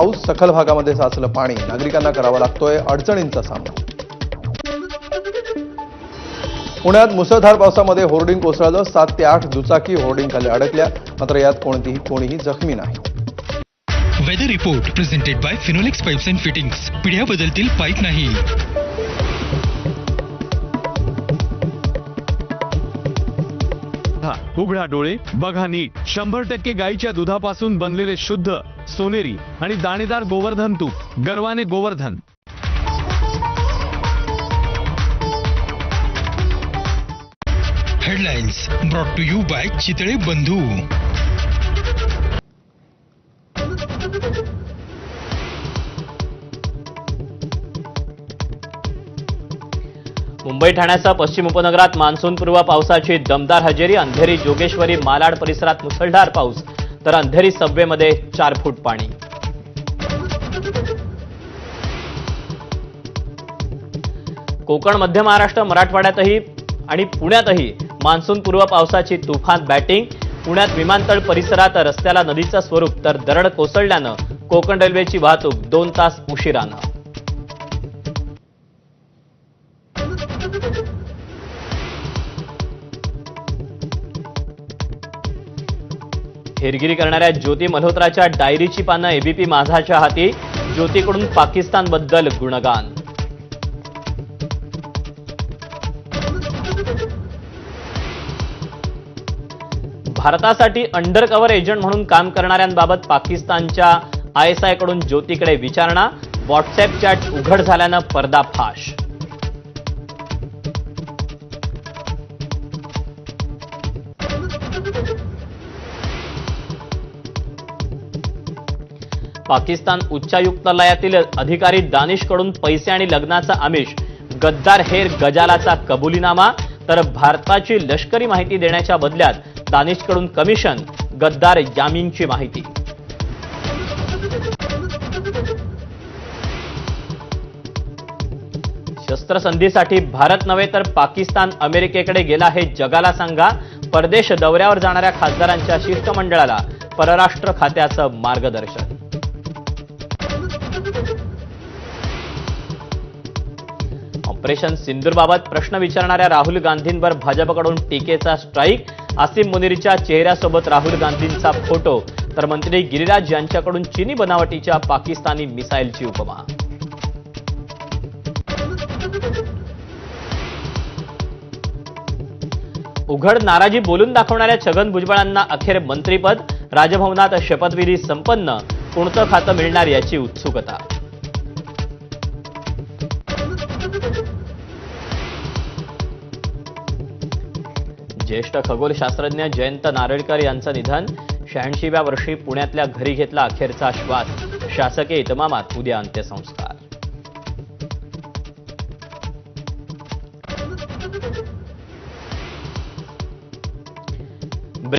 पाऊस, सखल भागामध्ये साचलं पाणी, नागरिकांना करावा लागतोय अडचणींचा सामना. पुण्यात मुसळधार पावसामध्ये होर्डिंग कोसळलं. 7 ते 8 दुचाकी होर्डिंगखाली अडकल्या, मात्र यात कोणीही जखमी नाही. Weather report presented by Finolex pipes and fittings. पिढ्या बदलतील पाईप नाही. उघडा डोळे, बघा नीट. 100% गाईच्या दुधापासून बनलेले शुद्ध, सोनेरी आणि दाणेदार गोवर्धन तूप. गर्वाने Gowardhan. Headlines brought to you by Chitale Bandhu. Mumbai ठाण्यासह पश्चिम उपनगरात मान्सूनपूर्व पावसाची दमदार हजेरी. अंधेरी, जोगेश्वरी, मालाड परिसरात मुसळधार पाऊस, तर अंधेरी सबवेमध्ये 4 फूट पाणी. कोकण, मध्य महाराष्ट्र, मराठवाड्यातही आणि पुण्यातही मान्सूनपूर्व पावसाची तुफान बॅटिंग. पुण्यात विमानतळ परिसरात रस्त्याला नदीचं स्वरूप, तर दरड कोसळल्यानं कोकण रेल्वेची वाहतूक 2 तास उशिरानं. हेरगिरी करणाऱ्या ज्योती मल्होत्राच्या डायरीची पानं एबीपी माझाच्या हाती. ज्योतीकडून पाकिस्तानबद्दल गुणगान. भारतासाठी अंडरकव्हर एजंट म्हणून काम करणाऱ्यांबाबत पाकिस्तानच्या आयएसआयकडून ज्योतीकडे विचारणा. व्हॉट्सअॅप चॅट उघड झाल्यानं पर्दाफाश. पाकिस्तान उच्चायुक्तालयातील अधिकारी दानिशकडून पैसे आणि लग्नाचा आमिष. गद्दार हेर गजालाचा कबुलीनामा. तर भारताची लष्करी माहिती देण्याच्या बदल्यात दानिशकडून कमिशन. गद्दार यामीनची माहिती. शस्त्रसंधीसाठी भारत नव्हे तर पाकिस्तान अमेरिकेकडे गेला हे जगाला सांगा. परदेश दौऱ्यावर जाणाऱ्या खासदारांच्या शिष्टमंडळाला परराष्ट्र खात्याचं मार्गदर्शन. ऑपरेशन सिंदूरबाबत प्रश्न विचारणाऱ्या राहुल गांधींवर भाजपकडून टीकेचा स्ट्राईक. आसिम मुनीरच्या चेहऱ्यासोबत राहुल गांधींचा फोटो, तर मंत्री गिरिराज यांच्याकडून चीनी बनावटीच्या पाकिस्तानी मिसाईलची उपमा. उघड नाराजी बोलून दाखवणाऱ्या छगन भुजबळांना अखेर मंत्रीपद. राजभवनात शपथविधी संपन्न. कोणतं खातं मिळणार याची उत्सुकता. ज्येष्ठ खगोलशास्त्रज्ञ जयंत नारळकर यांचं निधन. 86व्या वर्षी पुण्यातल्या घरी घेतला अखेरचा श्वास. शासकीय इतमामात उद्या अंत्यसंस्कार.